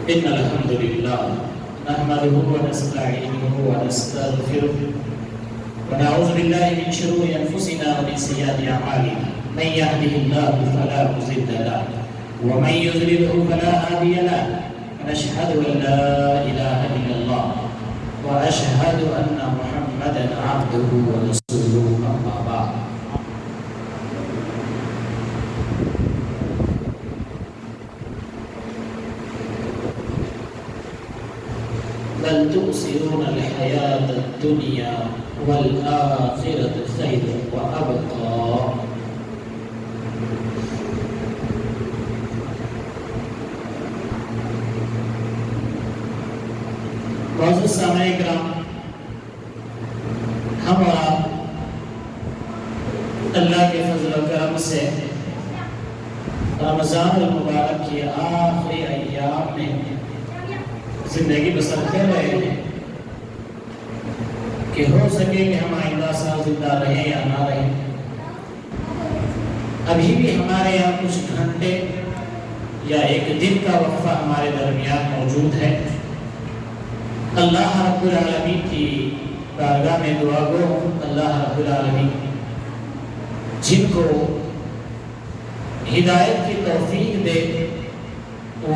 إن الحمد لله نحمده ونستعينه ونستغفره ونعوذ بالله من شرور أنفسنا ومن سيئات أعمالنا من يهده الله فلا مضل له ومن يضلله فلا هادي له ونشهد أن لا إله إلا الله وأشهد أن محمدا عبده ورسوله أما بعد بل تؤثرون الحياة الدنيا والآخرة خير وأبقى معزز سامعین کرام، ہم اور آپ اللہ کے فضل و کرم سے رمضان المبارک کی آخری ایام میں زندگی بسر کر رہے ہیں کہ ہو سکے کہ ہم آئندہ سال زندہ رہیں یا نہ رہیں۔ ابھی بھی ہمارے یہاں کچھ گھنٹے یا ایک دن کا وقفہ ہمارے درمیان موجود ہے۔ اللہ رب العالمین کی بارگاہ میں دعا گو اللہ رب العالمین جن کو ہدایت کی توفیق دے وہ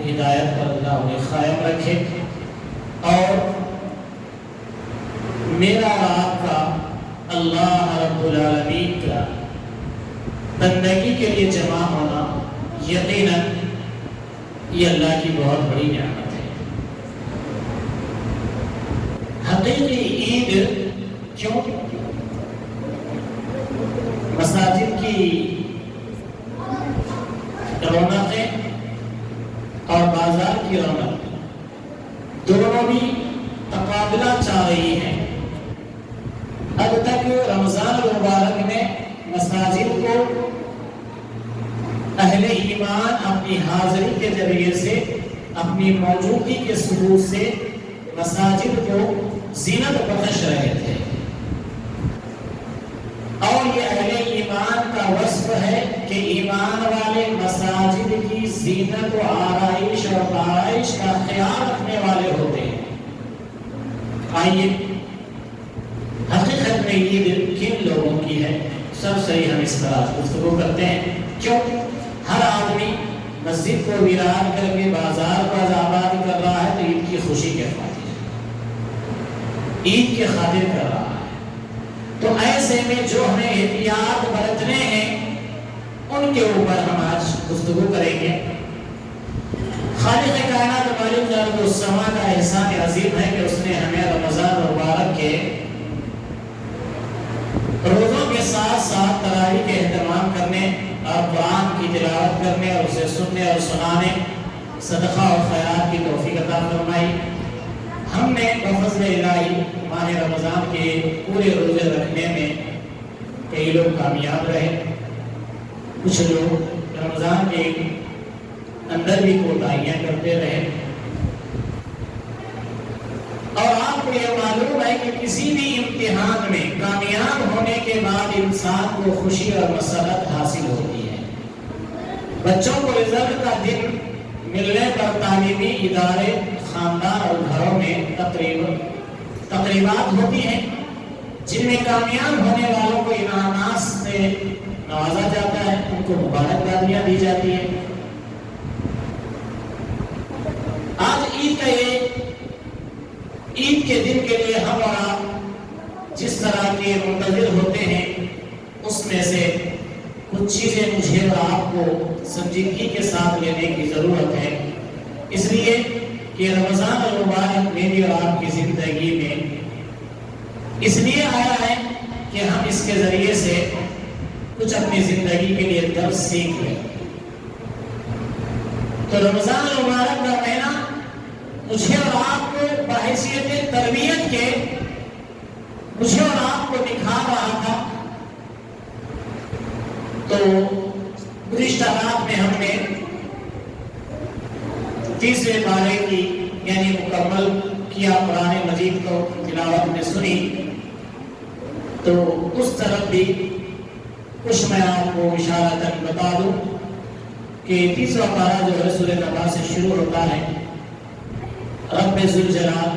ہدایت پر اللہ انہیں قائم رکھے، اور میرا آپ کا اللہ رب العالمین کا بندگی کے لیے جمع ہونا یقیناً یہ اللہ کی بہت بڑی نعمت ہے۔ حقیقی عید کیوں؟ مساجد کی رونقیں اور بازار کی رونق دونوں بھی تقابلہ چاہ رہی ہیں۔ اب تک رمضان المبارک میں مساجد کو اہل ایمان اپنی حاضری کے ذریعے سے، اپنی موجودگی کے ثبوت سے مساجد کو زینت بخش رہے تھے، اور یہ اہل ایمان کا وصف ہے کہ ایمان والے مساجد کی زینت و آرائش اور بارائش کا خیال رکھنے والے ہوتے ہیں۔ آئیے حقیقت میں عید کن لوگوں کی ہے، سب صحیح ہم اس پر آج گفتگو کرتے ہیں۔ کیوں؟ ہر آدمی مسجد کو ویران کر کے بازار کو آباد کر رہا ہے تو عید کی خوشی کے خاطر، عید کے خاطر کر رہا ہے۔ تو ایسے میں جو ہمیں احتیاط برتنے ہیں ان کے اوپر ہم آج گفتگو کریں گے۔ خالق کائنات مالک ارض و سما کا احسان عظیم ہے کہ اس نے ہمیں رمضان مبارک کے روزوں کے ساتھ ساتھ تراویح کے اہتمام کرنے اور قرآن کی تلاوت کرنے اور اسے سننے اور سنانے، صدقہ اور خیرات کی توفیق عطا فرمائی۔ ہم نے بفضل الہی ماہ رمضان کے پورے روزے رکھنے میں کئی لوگ کامیاب رہے، کچھ لوگ رمضان کے اندر بھی کوتاہیاں کرتے رہے۔ اور آپ کو یہ معلوم ہے کہ کسی بھی امتحان میں کامیاب ہونے کے بعد انسان کو خوشی اور مسرت حاصل ہوتی ہے۔ بچوں کو رزلٹ کا دن ملنے پر تعلیمی ادارے، خاندان اور گھروں میں تقریبات ہوتی ہیں جن میں کامیاب ہونے والوں کو انعامات سے نوازا جاتا ہے، ان کو مبارکبادیاں دی جاتی ہیں۔ آج عید کے دن کے لیے ہم اور آپ جس طرح کے منتظر ہوتے ہیں، اس میں سے کچھ چیزیں مجھے اور آپ کو سنجیدگی کے ساتھ لینے کی ضرورت ہے، اس لیے کہ رمضان المبارک میری اور آپ کی زندگی میں اس لیے آیا ہے کہ ہم اس کے ذریعے سے کچھ اپنی زندگی کے لیے درس سیکھ لیں۔ تو رمضان المبارک کا مہینہ مجھے اور آپ کو بحیثیت تربیت کے مجھے اور آپ کو دکھا رہا تھا۔ تو گزشتہ رات میں ہم نے تیسرے پارے کی یعنی مکمل کیا قرآن مجید کو تلاوت میں سنی، تو اس طرف بھی کچھ میں آپ کو اشارتاً بتا دوں کہ تیسرا پارہ جو ہے سورہ نبا سے شروع ہوتا ہے رب ذوالجلال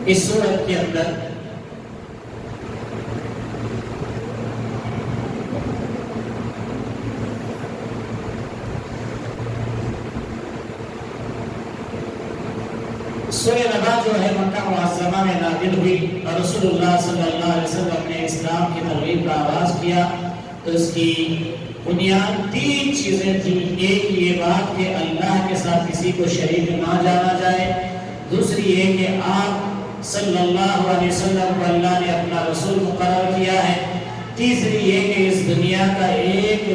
اس صورت کے اندر سورہ نبا جو ہے مکہ معظمہ میں نازل ہوئی اور رسول اللہ صلی اللہ علیہ وسلم نے اسلام کی ترغیب کا آغاز کیا تو اس کی بنیاد 3 چیزیں تھیں. ایک یہ بات کہ اللہ کے ساتھ کسی کو شریک نہ جانا جائے، دوسری یہ کہ آپ صلی اللہ علیہ وسلم کو اللہ نے اپنا رسول مقرر کیا ہے، تیسری یہ کہ اس دنیا کا ایک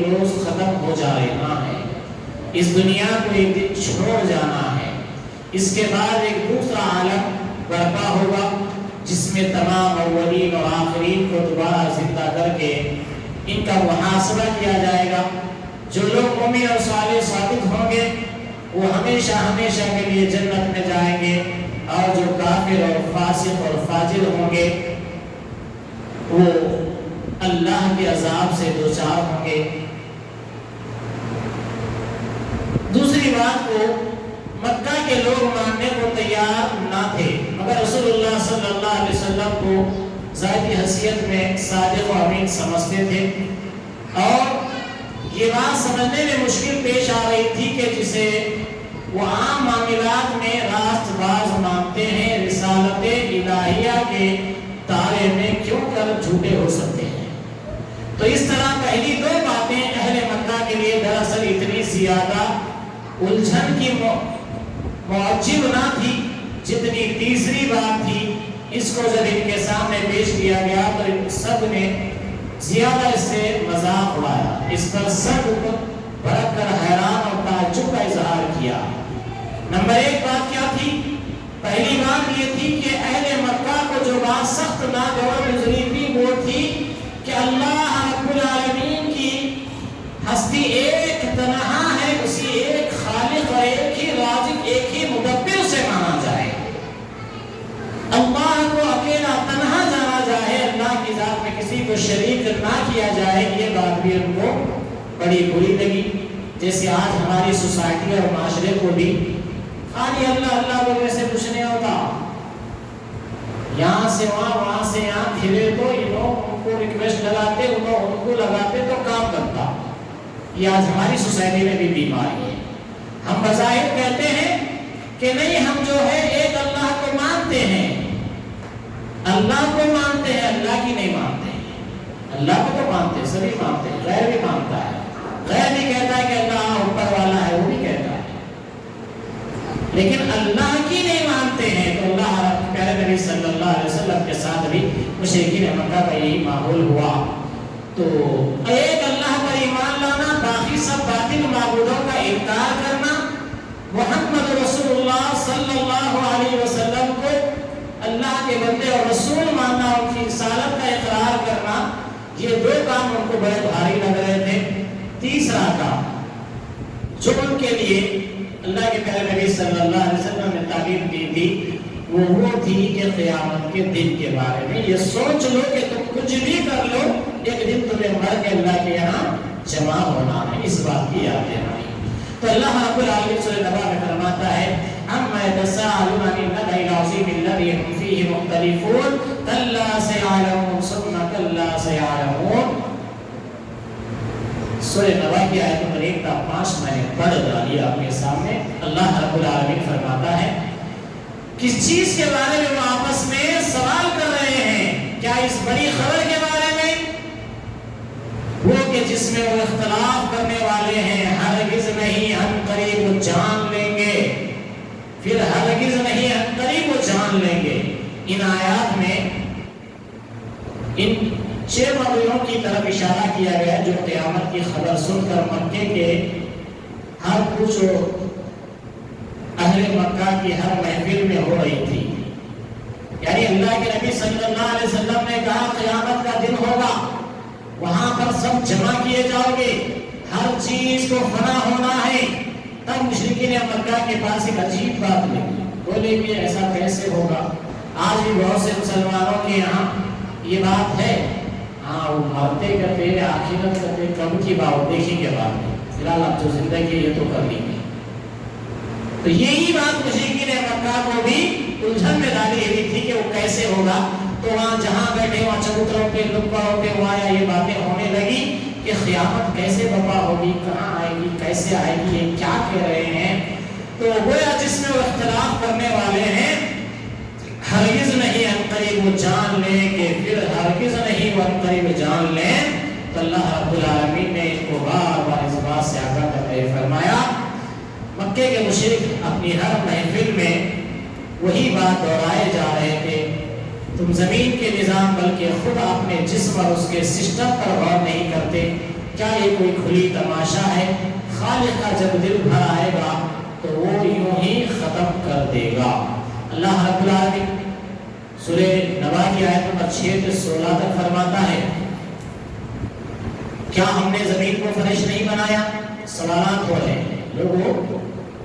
روز ختم ہو جانا ہے، اس دنیا کو ایک دن چھوڑ جانا ہے. اس کے بعد ایک دوسرا عالم برپا ہوگا جس میں تمام اولین اور آخرین کو دوبارہ زندہ کر کے ان کا محاسبہ کیا جائے گا. جو لوگ مومن اور صالح ثابت ہوں گے وہ ہمیشہ ہمیشہ کے لیے جنت میں جائیں گے، اور جو کافر اور فاسق اور فاجر ہوں گے وہ اللہ کے عذاب سے دوچار ہوں گے. دوسری بات کو مکہ کے لوگ ماننے کو تیار نہ تھے، مگر رسول اللہ صلی اللہ علیہ وسلم کو ذاتی حیثیت میں صادق و امین سمجھتے تھے، اور یہ بات سمجھنے میں مشکل پیش آ رہی تھی کہ جسے وہ عام معاملات میں راست باز مانتے ہیں، رسالت الہیہ کے دائرے میں کیوں کر جھوٹے ہو سکتے ہیں. تو اس طرح پہلی 2 باتیں اہل مکہ کے لیے دراصل اتنی زیادہ الجھن کی موجب نہ تھی جتنی تیسری بات تھی. اس کو جب ان کے سامنے پیش کیا گیا تو ان سب نے زیادہ اس سے مذاق اڑایا، اس پر سب بھڑک کر حیران اور تعجب کا اظہار کیا. نمبر 1 بات کیا تھی؟ پہلی بات یہ تھی کہ اہل مکہ کو جو بات سخت ناگوار گزری تھی وہ تھی کہ اللہ رب العالمین کی ہستی ایک تنہا ہے، اسی ایک خالق اور ایک ہی رازق، ایک ہی مدبر سے مانا جائے. اللہ کو اکیلا تنہا جانا جائے، اللہ کی ذات میں کسی کو شریک نہ کیا جائے. یہ بات بھی ان کو بڑی بری لگی. جیسے آج ہماری سوسائٹی اور معاشرے کو بھی خالی اللہ اللہ بولنے سے کچھ نہیں ہوتا، یہاں سے وہاں وہاں سے یہاں پھرے تو یہ لوگ ان کو ریکویسٹ لگاتے، ان کو لگاتے تو کام کرتا. یہ آج ہماری سوسائٹی میں بھی بیماری ہے. ہم بظاہر کہتے ہیں کہ نہیں ہم جو ہے ایک اللہ کو مانتے ہیں، اللہ کو مانتے ہیں، اللہ کی نہیں مانتے. اللہ کو تو مانتے ہیں، سبھی مانتے ہیں، غیر بھی مانتا ہے، غیر بھی کہتا ہے کہ اللہ اوپر والا ہے، وہ بھی کہتا ہے، لیکن اللہ کی نہیں مانتے ہیں. تو اللہ پیارے نبی صلی اللہ علیہ وسلم کے ساتھ بھی مشرکین مکہ کا یہی ماحول ہوا. تو ایک اللہ پر ایمان لانا، باقی سب باطل معبودوں کا انکار کرنا، محمد رسول اللہ صلی اللہ علیہ وسلم کو اللہ کے بندے اور رسول ماننا، ان کی رسالت کا اقرار کرنا، یہ 2 کام ان کو بڑے بھاری لگ رہے تھے. تیسرا کام جو ان کے لیے اللہ کے پیارے نبی صلی اللہ علیہ وسلم نے تعلیم دی تھی وہ تھی کہ قیامت کے دن کے بارے میں یہ سوچ لو کہ تم کچھ بھی کر لو، ایک دن تمہیں مر کے اللہ کے یہاں جمع ہونا ہے. اس بات کی یاد دلائی. تو اللہ رب العالمین سورہ نبا میں فرماتا ہے اما يتساءلون عن النبأ العظيم الذي هم فيه مختلفون كلا سيعلمون ثم كلا سيعلمون. سورہ نبا کی آیت نمبر 1 تا 5 میں نے پڑھ ڈالی آپ کے سامنے. اللہ رب العالمین فرماتا ہے کس چیز کے بارے میں وہ آپس میں سوال کر رہے ہیں؟ کیا اس بڑی خبر کے بارے میں؟ وہ کہ جس میں وہ اختلاف کرنے والے ہیں. ہرگز نہیں، ہم قریب وہ جان لیں گے، پھر ہرگز نہیں، ہم قریب وہ جان لیں گے. ان آیات میں ان 6 مغلوں کی طرف اشارہ کیا گیا جو قیامت کی خبر سن کر مکے کے ہر کچھ اہل مکہ کی ہر محفل میں ہو رہی تھی. یعنی اللہ کے نبی صلی اللہ علیہ وسلم نے کہا قیامت کا دن ہوگا، وہاں پر سب جمع کیے جاؤ گے، ہر چیز کو فنا ہونا ہے. تب مشرکین مکہ کے پاس ایک عجیب بات لگی، بولے کہ ایسا کیسے ہوگا؟ آج بھی بہت سے مسلمانوں کے یہاں یہ بات ہے، ہاں وہ مرتے کرتے آخرت کرتے، کب کی بات دیکھیں گے بعد میں، فی الحال اب جو زندگی ہے یہ تو کر لیں گے. تو یہی بات مشرکین مکہ کو بھی الجھن میں ڈالی ہوئی تھی کہ وہ کیسے ہوگا. تو وہاں جہاں بیٹھے وہاں چبوتروں پہ لکڑوں پہ وہاں یہ باتیں ہونے لگی کہ قیامت کیسے برپا ہوگی, کہاں آئے گی, کیسے آئے گی, یہ کیا کہہ رہے ہیں. تو گویا جس میں وہ اختلاف کرنے والے ہیں ہرگز نہیں عنقریب وہ جان لیں کہ پھر ہرگز نہیں وہ عنقریب جان لیں. تو اللہ رب العالمین نے ان کو بار بار اس بات سے آگاہ کرتے فرمایا. مکے کے مشرک اپنی ہر محفل میں وہی بات دہرائے جا رہے تھے, تم زمین کے نظام بلکہ خود اپنے جسم اور اس کے سسٹم پر غور نہیں کرتے. کیا یہ کوئی کھلی تماشا ہے؟ خالق کا جب دل بھر آئے گا تو وہ یوں ہی ختم کر دے گا. اللہ رب العالمین سورہ نبا کی آیت نمبر 6 سے 16 تک فرماتا ہے, کیا ہم نے زمین کو فرش نہیں بنایا؟ سوالات ہو رہے ہیں لوگوں.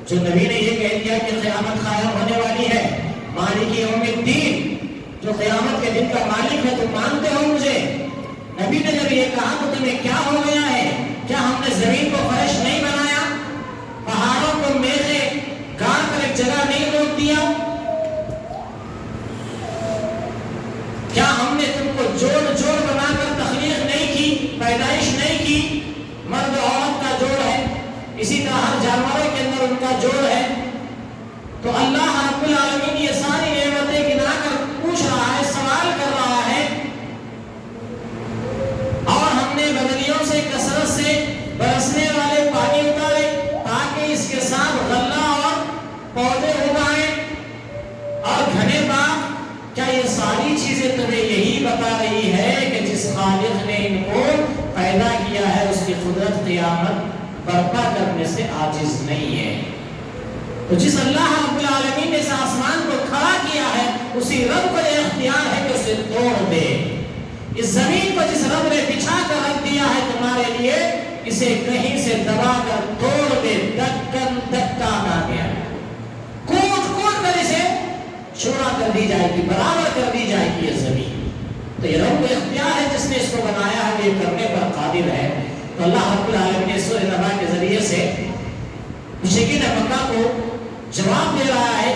جو نبی نے یہ کہہ دیا کہ قیامت قائم ہونے والی ہے, مالک یوم الدین, جو قیامت کے دن کا مالک ہے, تم مانتے ہو مجھے؟ نبی نے جب یہ کہا تو تمہیں کیا ہو گیا ہے؟ کیا ہم نے زمین کو فرش نہیں بنایا؟ پہاڑوں کو میخے گاڑ کر ایک جگہ نہیں روک دیا؟ کیا ہم نے تم کو جوڑ جوڑ بنا کر تخلیق نہیں کی, پیدائش نہیں کی؟ مرد عورت کا جوڑ ہے, اسی طرح ہر جانوروں کے اندر ان کا جوڑ ہے. تو اللہ رب العالمین یہ ساری نعمتیں گنا کر پوچھ رہا ہے, سوال کر رہا ہے, اور ہم نے بدلیوں سے کثرت سے برسنے والے پانی اتارے تاکہ اس کے ساتھ غلہ اور پودے اگائیں اور گھنے باغ. کیا یہ ساری چیزیں تمہیں یہی بتا رہی ہے کہ جس خالق نے ان کو پیدا کیا ہے اس کی قدرت قیامت برپا کرنے سے عاجز نہیں ہے؟ تو جس اللہ رب العالمین نے اس آسمان کو کھڑا کیا ہے اسی رب کو یہ اختیار ہے کہ اسے توڑ دے. اس زمین کو جس رب نے بچھا کر رکھ دیا ہے تمہارے لیے, اسے کہیں سے دبا کر توڑ دے. دکن دکا نہ گیا, کوٹ کوٹ کر اسے چورا کر دی جائے گی, برابر کر دی جائے گی یہ زمین. تو یہ رب کو اختیار ہے جس نے اس کو بنایا ہے, یہ کرنے پر قادر ہے. تو اللہ رب العالمین نے سورہ نبا کے ذریعے سے مشرکین مکہ کو جواب دے رہا ہے,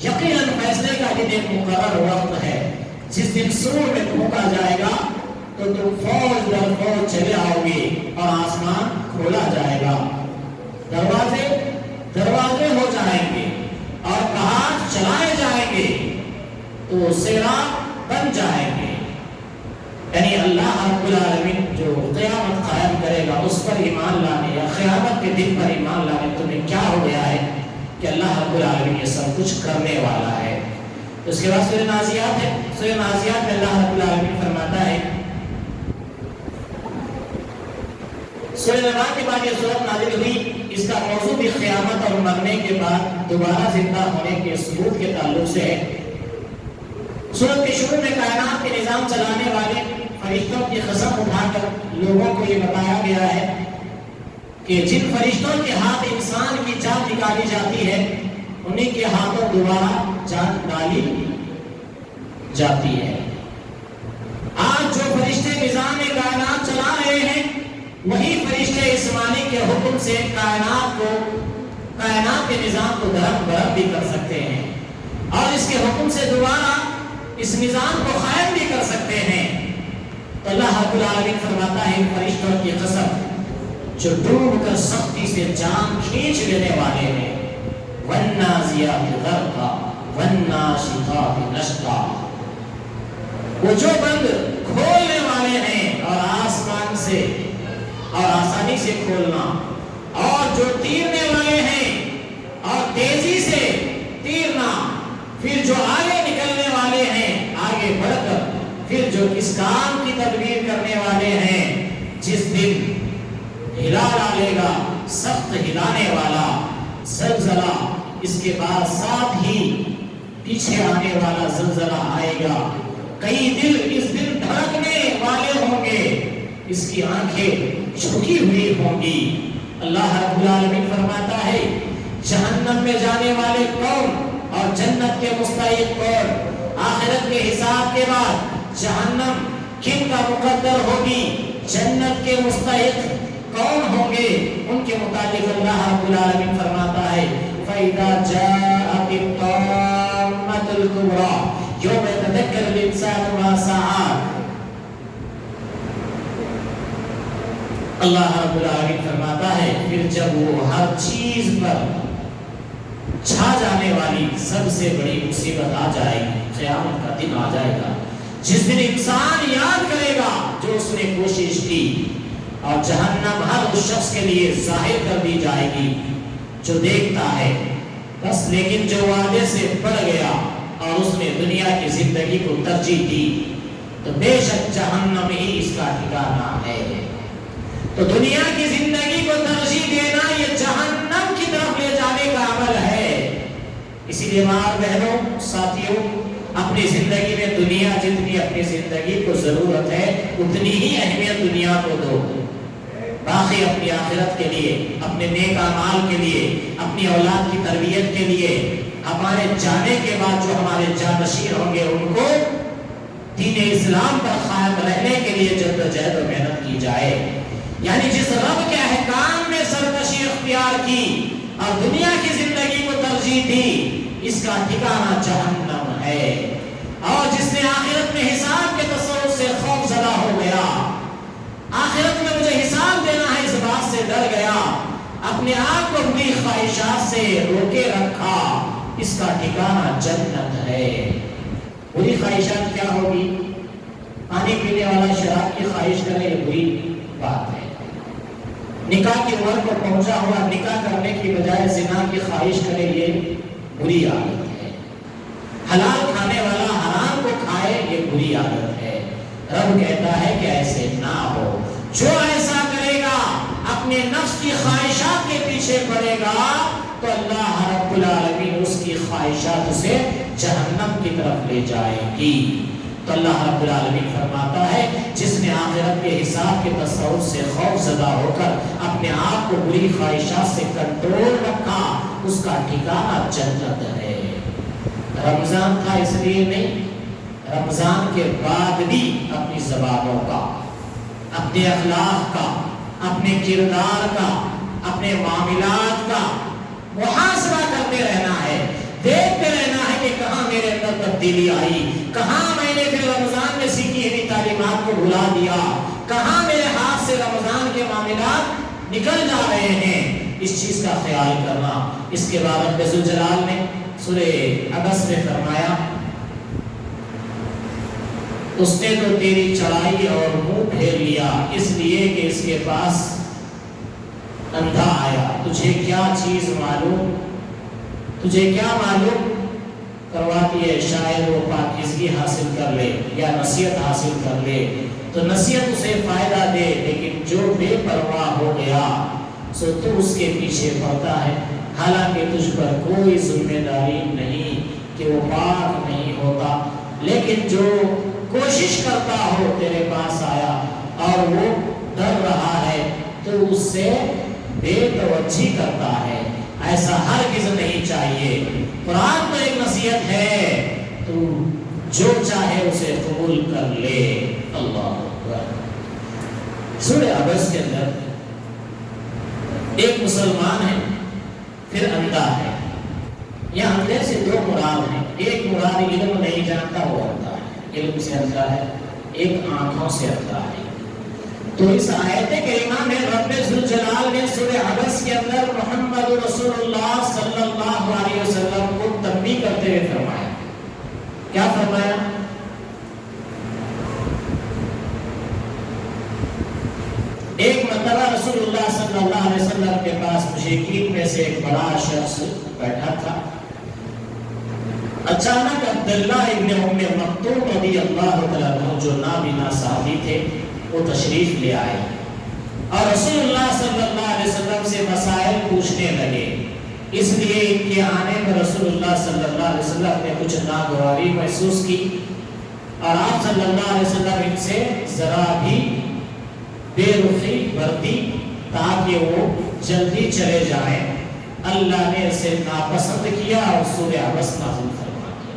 یقیناً فیصلے کا دن ایک مقرر وقت ہے. جس دن سور میں پھونکا جائے گا تو تم فوج در فوج چلے آؤ گے اور آسمان کھولا جائے گا, دروازے ہو جائیں گے اور پہاڑ چلائے جائیں گے تو صراط بن جائیں گے. یعنی اللہ رب العالمین جو قیامت قائم کرے گا اس پر ایمان لانے یا قیامت کے دن پر ایمان لانے تمہیں کیا ہو گیا ہے کہ اللہ رب العالمین یہ سب کچھ کرنے والا ہے. اس کے بعد سورہ نازیات ہے. سورہ نازیات میں اللہ رب العالمین فرماتا ہے, سورہ نبا کے بعد یہ سورت نازل ہوئی, اس کا موضوع بھی قیامت اور مرنے کے بعد دوبارہ زندہ ہونے کے ثبوت کے تعلق سے ہے. سورت کے شروع میں کائنات کے نظام چلانے والے فرشتوں کی قسم اٹھا کر لوگوں کو یہ بتایا گیا ہے کہ جن فرشتوں کے ہاتھ انسان کی جان نکالی جاتی ہے انہیں کے ہاتھوں دوبارہ جان ڈالی جاتی ہے. آج جو فرشتے نظام کائنات چلا رہے ہیں وہی فرشتے اس مالک کے حکم سے کائنات کے نظام کو درہم برہم بھی کر سکتے ہیں اور اس کے حکم سے دوبارہ اس نظام کو قائم بھی کر سکتے ہیں. تو اللہ رب العالمین فرماتا ہے ان فرشتوں کی قسم جو ڈوب کر سختی سے جان کھینچ لینے والے ہیں, والنازعات غرقا والناشطات نشطا, وہ جو بند کھولنے والے ہیں اور آسمان سے اور آسانی سے کھولنا, اور جو تیرنے والے ہیں اور تیزی سے تیرنا, پھر جو آگے نکلنے والے ہیں آگے بڑھ کر, پھر جو اس کام کی تدبیر کرنے والے ہیں جس دن ہلا ڈالے گا سخت ہلانے والا زلزلہ, اس کے بعد ساتھ ہی پیچھے آنے والا زلزلہ آئے گا. کئی دل اس دن دھڑکنے والے ہوں گے, اس کی آنکھیں جھکی ہوئی ہوں گی. اللہ رب العالمین فرماتا ہے جہنم میں جانے والے کون اور جنت کے مستحق کون, آخرت کے حساب کے بعد جہنم کن کا مقدر ہوگی, جنت کے مستحق کون ہوں گے, ان کے متعلق اللہ رب العالمین فرماتا ہے فَإِذَا جَاءَتِ الطَّامَّةُ الْكُبْرَى يَوْمَ يَتَذَكَّرُ الْإِنسَانُ مَا سَعَىٰ۔ اللہ رب العالمین فرماتا ہے پھر جب وہ ہر چیز پر چھا جانے والی سب سے بڑی مصیبت آ جائے گی، قیامت کا دن آ جائے گا، جس دن انسان یاد کرے گا جو اس نے کوشش کی، اور جہنم ہر اس شخص کے لیے ظاہر کر دی جائے گی جو دیکھتا ہے بس، لیکن جو وعدے سے بڑھ گیا اور اس نے دنیا کی زندگی کو ترجیح دی تو بے شک جہنم ہی اس کا ٹھکانہ ہے۔ تو دنیا کی زندگی کو ترجیح دینا یہ جہنم کی طرف لے جانے کا عمل ہے۔ اسی لیے ماں بہنوں ساتھیوں، اپنی زندگی میں دنیا جتنی اپنی زندگی کو ضرورت ہے اتنی ہی اہمیت دنیا کو دو، باقی اپنی آخرت کے لیے، اپنے نیک اعمال کے لیے، اپنی اولاد کی تربیت کے لیے، ہمارے جانے کے بعد جو ہمارے جانشین ہوں گے ان کو دین اسلام پر قائم رہنے کے لیے جدوجہد و محنت کی جائے۔ یعنی جس رب کے احکام میں سرکشی اختیار کی اور دنیا کی زندگی کو ترجیح دی، اس کا ٹھکانہ جہنم ہے۔ اور جس نے آخرت میں حساب کے تصور سے خوف زدہ ہو گیا، آخرت میں مجھے حساب دینا ہے اس بات سے ڈر گیا، اپنے آپ کو بری خواہشات سے روکے رکھا، اس کا ٹھکانہ جنت ہے۔ بری خواہشات کیا ہوگی؟ پانی پینے والا شراب کی خواہش کرے یہ بری بات ہے، نکاح کی عمر کو پہنچا ہوا نکاح کرنے کی بجائے زنا کی خواہش کرے یہ بری عادت ہے، حلال کھانے والا حرام کو کھائے یہ بری عادت ہے۔ رب کہتا ہے کہ ایسے نہ ہو، جو ایسا کرے گا اپنے نفس کی خواہشات کے پیچھے پڑے گا تو اللہ رب العالمین اس کی خواہشات اسے جہنم کی طرف لے جائے گی۔ تو اللہ رب العالمین فرماتا ہے جس نے آخرت کے حساب کے تصور سے خوف زدہ ہو کر اپنے آپ کو بری خواہشات سے کنٹرول رکھا، اس کا ٹھکانہ جنت ہے۔ رمضان تھا اس لیے نہیں، رمضان کے بعد بھی اپنی زبانوں کا، اپنے اخلاق کا، اپنے کردار کا، اپنے معاملات کا محاسبہ کرتے رہنا ہے، دیکھتے رہنا ہے کہ کہاں میرے اندر تبدیلی آئی، کہاں میں نے پھر رمضان میں سیکھی ہوئی تعلیمات کو بھلا دیا، کہاں میرے ہاتھ سے رمضان کے معاملات نکل جا رہے ہیں، اس چیز کا خیال کرنا۔ اس کے بعد رب ذوالجلال نے سورہ عبس میں فرمایا اس نے تو تیری چڑھائی اور منہ پھیر لیا اس لیے کہ اس کے پاس اندھا آیا، تجھے کیا چیز معلوم، تجھے کیا معلوم کرواتی ہے، شاید وہ پاکیزگی حاصل کر لے یا نصیحت حاصل کر لے تو نصیحت اسے فائدہ دے، لیکن جو بے پرواہ ہو گیا سو تو اس کے پیچھے پڑتا ہے، حالانکہ تجھ پر کوئی ذمہ داری نہیں کہ وہ پاک نہیں ہوتا، لیکن جو کوشش کرتا ہو تیرے پاس آیا اور وہ ڈر رہا ہے تو اس سے بے توجہی کرتا ہے، ایسا ہرگز نہیں چاہیے۔ قرآن تو ایک نصیحت ہے، تو جو چاہے اسے قبول کر لے۔ اللہ اکبر۔ سورہ عبس کے اندر ایک مسلمان ہے پھر اندھا ہے، یہ اندھے سے دو مراد ہیں، ایک مراد علم نہیں جانتا وہ اندھا ہے، علم سے اندھا ہے، ایک آنکھوں سے اندھا ہے۔ تو اس آیت کریمہ میں رب ذوالجلال نے سورہ عبس کے اندر محمد رسول اللہ صلی اللہ علیہ وسلم کو تنبیہ کرتے ہوئے فرمایا، کیا فرمایا؟ ایک مرتبہ رسول اللہ صلی اللہ علیہ وسلم کے پاس مشرکین میں سے ایک بڑا شخص بیٹھا تھا، اچانک عبداللہ ابن ام مکتوم رضی اللہ عنہ جو نابینا صحابی تھے وہ تشریف لے آئے اور رسول اللہ صلی اللہ علیہ وسلم سے مسائل پوچھنے لگے۔ اس لیے ان کے آنے پر رسول اللہ صلی اللہ علیہ وسلم نے کچھ ناگواری محسوس کی اور آپ صلی اللہ علیہ وسلم ان سے ذرا بھی بے رخی برتی تاکہ وہ جلدی چلے جائیں۔ اللہ نے اسے ناپسند کیا اور سورہ عبس نازل فرما دیا۔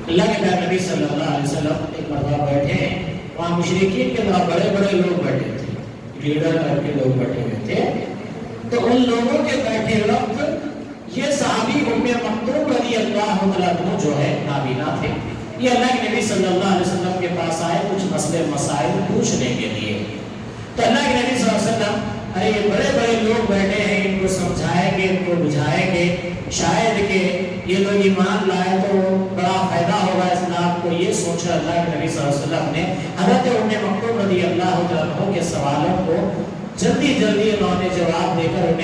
اللہ کے پیارے نبی صلی اللہ علیہ وسلم ایک مرتبہ بیٹھے ہیں، وہاں مشرکین کے اندر بڑے بڑے لوگ بیٹھے تھے، لیڈر ٹائپ کے لوگ بیٹھے ہوئے تھے، تو ان لوگوں کے بیٹھے وقت یہ صحابی ام مکتوم رضی اللہ عنہ جو ہے نابینا تھے، یہ اللہ کے نبی صلی اللہ علیہ وسلم کے پاس آئے کچھ مسئلے مسائل پوچھنے کے لیے۔ تو اللہ کے نبی صلی اللہ علیہ وسلم ارے یہ بڑے بڑے لوگ بیٹھے ہیں، ان کو سمجھائیں گے، ان کو بجھائیں گے، شاید کہ یہ لوگ ایمان لائے تو بڑا فائدہ ہوگا اسلام کو، یہ سوچ کر اللہ کے نبی صلی اللہ علیہ وسلم نے حضرت ام مکتوم رضی اللہ عنہ کے سوالوں کو جلدی انہوں نے جواب دے کر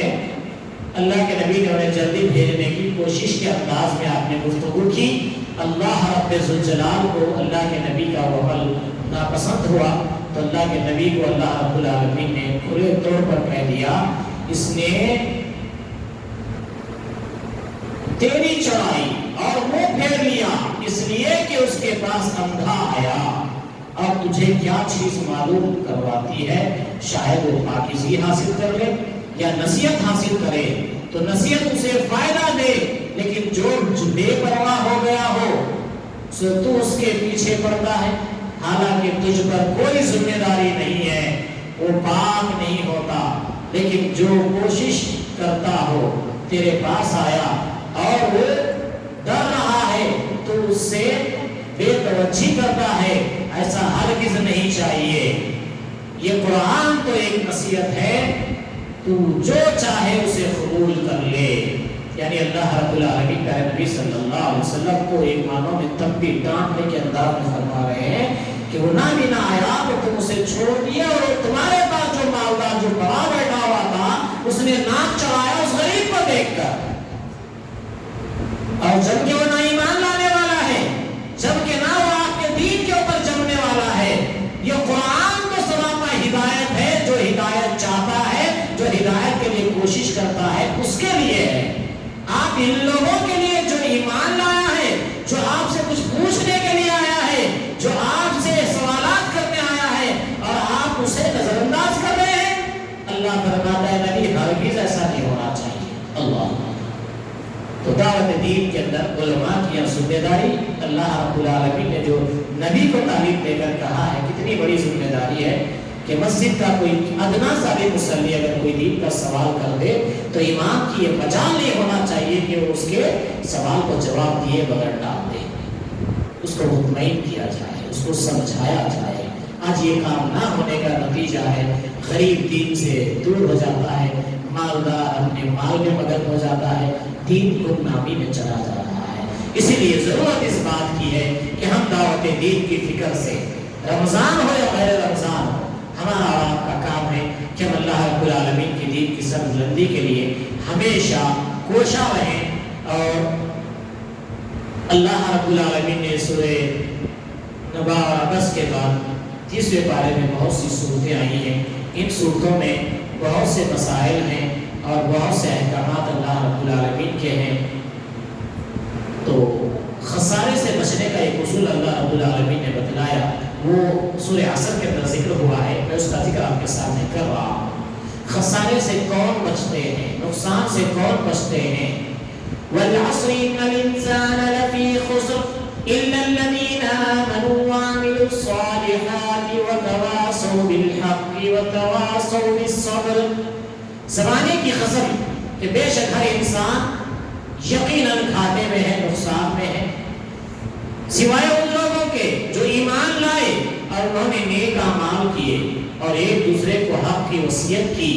اللہ کے نبی نے انہیں جلدی بھیجنے کی کوشش کے انداز میں آپ نے گفتگو کی۔ اللہ رب ذوالجلال کو اللہ کے نبی کا وہ عمل ناپسند ہوا، تو اللہ کے نبی کو اللہ رب العالمین نے کھلے طور پر کہہ دیا اس نے تیری چڑھائی اور منہ پھیر لیا اس لیے کہ اس کے پاس اندھا آیا، اب تجھے کیا چیز معلوم کرواتی ہے، شاید وہ پاکیزگی حاصل کر لے یا نصیحت حاصل کرے تو نصیحت اسے فائدہ دے، لیکن جو بے پرواہ ہو گیا ہو سو تو اس کے پیچھے پڑتا ہے، حالانکہ تجھ پر کوئی ذمہ داری نہیں ہے، وہ پاک نہیں ہوتا، لیکن جو کوشش کرتا ہو تیرے پاس آیا اور وہ ڈر رہا ہے تو اس سے بے توجہی کرتا ہے، ایسا ہرگز نہیں چاہیے۔ یہ قرآن تو ایک نصیحت ہے، تو جو چاہے اسے قبول کر لے، یعنی اللہ رب العالمین کا نبی صلی اللہ علیہ وسلم کو ایک معنوں میں تب بھی ڈانٹنے کے انداز میں فرما رہے ہیں کہ وہ نابینا آیا تو تم اسے چھوڑ دیا، اور تمہارے پاس جو مالدار جو بڑا بیٹھا ہوا تھا اس نے ناک چڑھایا اس غریب کو دیکھ کر، اور جبکہ وہ نہ ایمان لانے والا ہے، جبکہ نہ وہ آپ کے دین کے اوپر جمنے والا ہے۔ یہ قرآن تو سراپا ہدایت ہے، جو ہدایت چاہتا ہے، جو ہدایت کے لیے کوشش کرتا ہے اس کے لیے ہے۔ آپ ان لوگوں کے لیے جو ایمان لایا ہے، جو آپ سے کچھ پوچھنے کے لیے آیا ہے، جو آپ سے سوالات کرنے آیا ہے اور آپ اسے نظر انداز کر رہے ہیں، اللہ فرماتا ہے نبی ہرگز ایسا نہیں ہونا چاہیے۔ اللہ تو دعوت دین کے اندر علماء کی ذمہ داری، اللہ رب العالمین نے جو نبی کو تعلیم دے کر کہا ہے، کتنی بڑی ذمہ داری ہے کہ مسجد کا کوئی ادنا سا بھی مصلی اگر کوئی دین کا سوال کر دے تو امام کی یہ مجال نہیں ہونا چاہیے کہ وہ اس کے سوال کو جواب دیے بغیر ڈال دے، اس کو مطمئن کیا جائے، اس کو سمجھایا جائے۔ آج یہ کام نہ ہونے کا نتیجہ ہے غریب دین سے دور ہو جاتا ہے، مالدار اپنے مال میں مگن ہو جاتا ہے، دین گمنامی میں چلا جا رہا ہے۔ اسی لیے ضرورت اس بات کی ہے کہ ہم دعوت دین کی فکر سے، رمضان ہو یا غیر رمضان ہو، ہمارا اور آپ کا کام ہے کہ ہم اللہ رب العالمین کی دین کی سربلندی کے لیے ہمیشہ کوشاں رہیں۔ اور اللہ رب العالمین نے سورہ نبا اور عبس کے بعد 30ویں پارے میں بہت سی صورتیں آئی ہیں، ان صورتوں میں بہت سے مسائل ہیں اور بہت سے احکامات اللہ رب العالمین کے ہیں۔ تو خسارے سے بچنے کا ایک اصول اللہ رب العالمین نے بتلایا، وہ سورہ عصر کے اندر ذکر ہوا ہے، میں اس کا ذکر آپ کے سامنے کر رہا ہوں۔ خسارے سے کون بچتے ہیں، نقصان سے کون بچتے ہیں؟ وَالْعَصْرِ إِنَّ الْإِنسَانَ لَفِي خُسْرٍ إِلَّا الَّذِينَ آمَنُوا وَعَمِلُوا الصَّالِحَاتِ وَتَوَاصَوْا بِالْحَقِّ وَتَوَاصَوْا بِالصَّبْرِ۔ زمانے کی قسم کہ بے شک ہر انسان یقیناً گھاٹے میں ہے، نقصان میں ہے، سوائے ان لوگوں کے جو ایمان لائے اور انہوں نے نیک اعمال کیے اور ایک دوسرے کو حق کی وصیت کی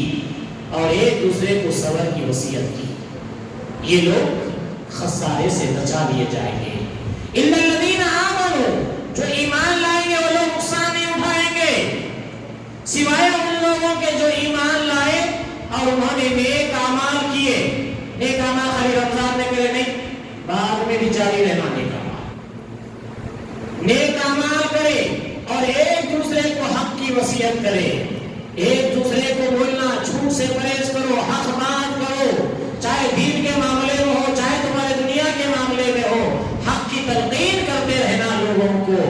اور ایک دوسرے کو صبر کی وصیت کی، یہ لوگ خسارے سے بچا لیے جائیں گے۔ اِلَّا الَّذِينَ آمَنُوا، جو ایمان لائیں گے وہ لوگ نقصان نہیں اٹھائیں گے، سوائے ان لوگوں کے جو ایمان لائے اور انہوں نے نیک اعمال کیے۔ نیک اعمال خالی رمضان میں کرے نہیں، بعد میں بھی جاری رہنا نیک اعمال، نیک اعمال کرے اور ایک دوسرے کو حق کی وصیت کرے، ایک دوسرے کو بولنا، جھوٹ سے پرہیز کرو، حق بات کرو، چاہے دین کے معاملے میں ہو چاہے تمہارے دنیا کے معاملے میں ہو، حق کی تلقین کرتے رہنا لوگوں کو۔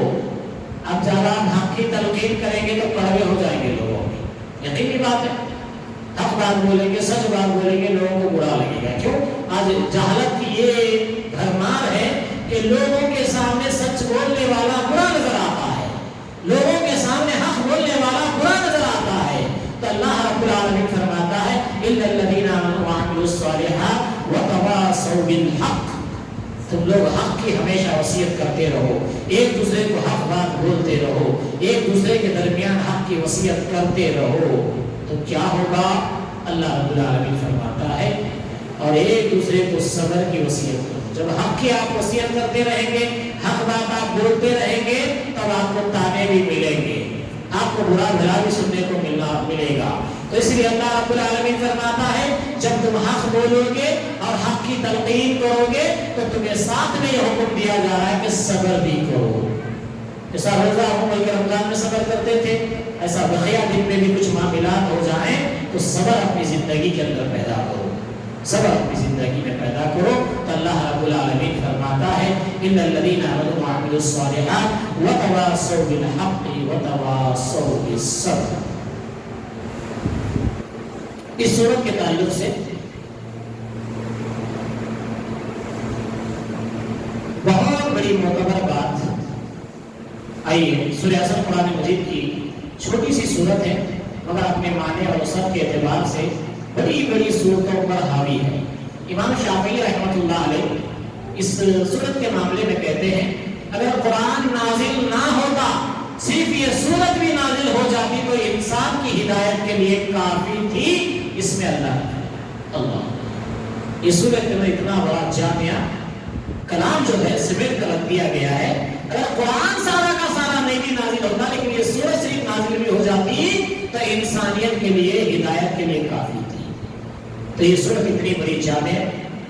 اب جب آپ حق کی تلقین کریں گے تو کڑوے ہو جائیں گے لوگوں کی، یقینی بات ہے، حق بات بولیں گے، سچ بات بولیں گے، لوگوں کو برا لگے گا۔ کیوں؟ آج جہالت کی یہ بھرمار ہے کہ لوگوں کے سامنے سچ بولنے والا برا نظر آتا ہے، لوگوں کے سامنے حق بولنے والا برا نظر آتا ہے۔ تو اللہ رب العالمین فرماتا ہے إِلَّا الَّذِينَ آمَنُوا وَعَمِلُوا الصَّالِحَاتِ وَتَوَاصَوْا وتواصوا بالحق، تم لوگ حق کی ہمیشہ وصیت کرتے رہو، ایک دوسرے کو حق بات بولتے رہو، ایک دوسرے کے درمیان حق کی وصیت کرتے رہو، تو کیا ہوگا؟ اللہ رب العالمین فرماتا ہے اور ایک دوسرے کو صبر کی وصیت کرو۔ جب حق کی آپ وصیت کرتے رہیں گے، حق بات آپ بولتے رہیں گے، تب آپ کو تانے بھی ملیں گے، آپ کو برا بھلا بھی سننے کو ملے گا۔ تو اس لیے اللہ رب العالمین فرماتا ہے جب تم حق بولو گے اور حق کی تلقین کرو گے تو تمہیں ساتھ میں یہ حکم دیا جا رہا ہے کہ صبر بھی کرو۔ جیسا روزہ ہم بلکہ رمضان میں صبر کرتے تھے، ایسا بقیہ دن میں بھی کچھ معاملات ہو جائیں تو صبر اپنی زندگی کے اندر پیدا کرو، صبر اپنی زندگی میں پیدا کرو۔ تو اللہ رب العالمین فرماتا ہے ان الذین آمنوا وعملوا الصالحات وتواصوا بالحق وتواصوا بالصبر۔ اس سورت کے تعلق سے بہت بڑی معتبر بات آئیے، سورہ اصل قرآن مجید کی چھوٹی سی سورت ہے مگر اپنے معنی اور اثر کے اعتبار سے بڑی بڑی صورتوں پر حاوی ہے۔ امام شافعی رحمۃ اللہ علیہ اس سورت کے معاملے میں کہتے ہیں اگر قرآن نازل نہ ہوتا، صرف یہ سورت بھی نازل ہو جاتی تو انسان کی ہدایت کے لیے کافی تھی۔ اس میں اللہ یہ سورت میں اتنا بڑا جامعہ کلام جو ہے سمیٹ کر رکھ دیا گیا ہے۔ اگر قرآن سارا کا سارا نہیں بھی نازل ہوتا لیکن یہ سورت صرف نازل بھی ہو جاتی تو انسانیت کے لیے ہدایت کے لیے کافی تھی۔ تو یہ سورت اتنی بڑی جامع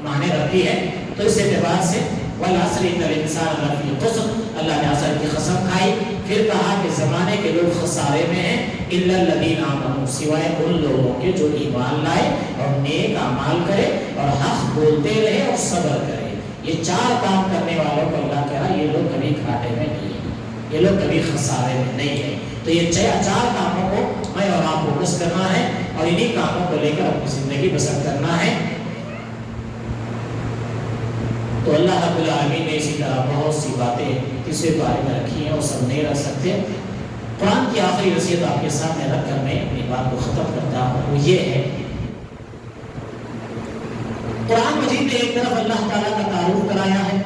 معنی رکھتی ہے، تو اس اعتبار سے والعصر ان الانسان لفی خسر، اللہ نے عصر کی قسم کھائی، پھر کہا کہ زمانے کے لوگ خسارے میں ہیں، الا الذین آمنوا، سوائے ان لوگوں کے جو ایمان لائے اور نیک اعمال کرے اور حق بولتے رہے اور صبر کرے۔ یہ چار کام کرنے والوں کو اللہ کہہ رہا یہ لوگ کبھی گھاٹے میں نہیں ہیں، یہ لوگ کبھی خسارے میں نہیں ہیں۔ تو یہ چار کاموں کو میں اور آپ فوکس کرنا ہے اور انہی کاموں کو لے کر اپنی زندگی بسر کرنا ہے۔ تو اللہ رب العالمین نے اسی طرح بہت سی باتیں تیسرے بارے میں رکھی ہیں، وہ سب نہیں رکھ سکتے۔ قرآن کی آخری وصیت آپ کے سامنے رکھ کر میں اپنی بات کو ختم کرتا ہوں، وہ یہ ہے قرآن مجید نے ایک طرف اللہ تعالیٰ کا تعارف کرایا ہے،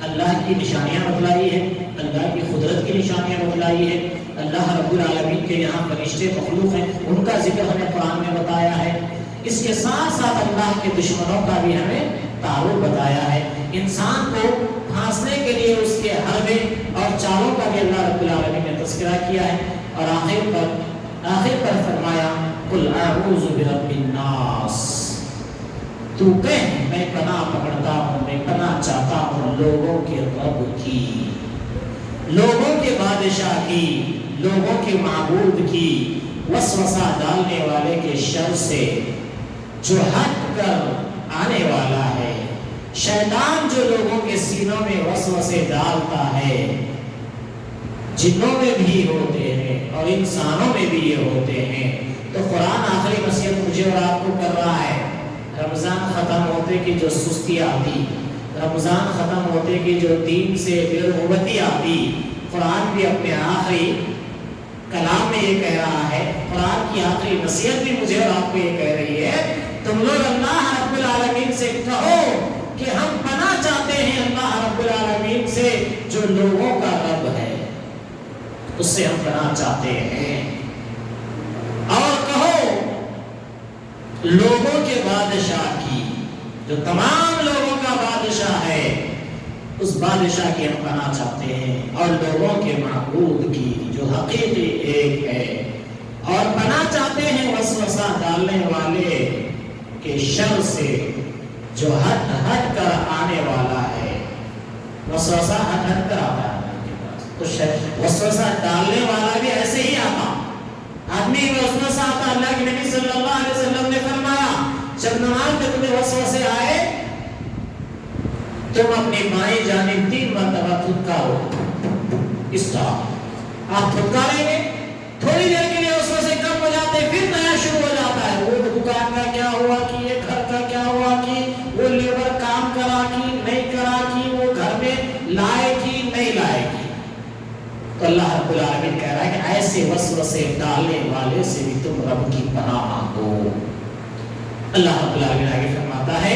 اللہ کی نشانیاں بتلائی ہے، اللہ کی قدرت کی نشانیاں بتلائی ہے، اللہ رب العالمین کے یہاں فرشتے مخلوق ہیں ان کا ذکر ہمیں قرآن میں بتایا ہے۔ اس کے ساتھ ساتھ اللہ کے دشمنوں کا بھی ہمیں تعارف بتایا ہے، انسان کو پھانسنے کے لیے اس کے حربے اور چالوں کا بھی اللہ رب العالمین نے تذکرہ کیا ہے، اور آخر پر فرمایا قل اعوذ برب الناس، تو کہہ میں پناہ پکڑتا ہوں، میں پناہ چاہتا ہوں لوگوں کے رب کی، لوگوں کے بادشاہ کی، لوگوں کے معبود کی، وسوسہ ڈالنے والے کے شر سے جو ہٹ کر آنے والا ہے، شیطان جو لوگوں کے سینوں میں وسوسے ڈالتا ہے، جنوں میں بھی ہوتے ہیں اور انسانوں میں بھی یہ ہوتے ہیں۔ تو قرآن آخری نصیحت مجھے اور آپ کو کر رہا ہے، رمضان ختم ہوتے کی جو سستی آتی، رمضان ختم ہوتے کی جو دین سے بے رغبتی آتی، قرآن بھی اپنے آخری کلام میں یہ کہہ رہا ہے، قرآن کی آخری نصیحت بھی مجھے اور آپ کو یہ کہہ رہی ہے تم لوگ اللہ رب العالمین سے کہو کہ ہم پناہ چاہتے ہیں اللہ رب العالمین سے جو لوگوں کا رب ہے، اس سے ہم پناہ چاہتے ہیں، اور کہو لوگوں کے بادشاہ کی جو تمام لوگوں کا بادشاہ ہے، اس بادشاہ کی ہم پناہ چاہتے ہیں، اور لوگوں کے معبود کی جو حقیقی ایک ہے، اور پناہ چاہتے ہیں وسوسہ ڈالنے والے کے شر سے جو ہٹ کر آنے والا ہے۔ وسوسہ ہٹ کر آتا ہے، تو وسوسہ ڈالنے والا بھی ایسے ہی آتا، آدمی میں وسوسہ آتا۔ اللہ کے نبی صلی اللہ علیہ وسلم نے فرمایا جب نماز میں تمہیں وسوسے آئے تم اپنی بائیں جانب 3 مرتبہ تھتکارو، اس طرح آپ تھتکاریں گے، تھوڑی دیر کے لیے وسوسے کم ہو جاتے، پھر نیا شروع ہو جاتا ہے، وہ دکان کا کیا ہوا کہ یہ گھر کا کیا ہوا کہ وہ لیبر کام کرا کہ نہیں کرا کہ وہ گھر میں لائے کہ نہیں لائے کہ۔ تو اللہ رب العالمین کہہ رہا ہے کہ ایسے وسوسے ڈالنے والے سے بھی تم رب کی پناہ مانگو۔ اللہ رب العالمین آگے فرماتا ہے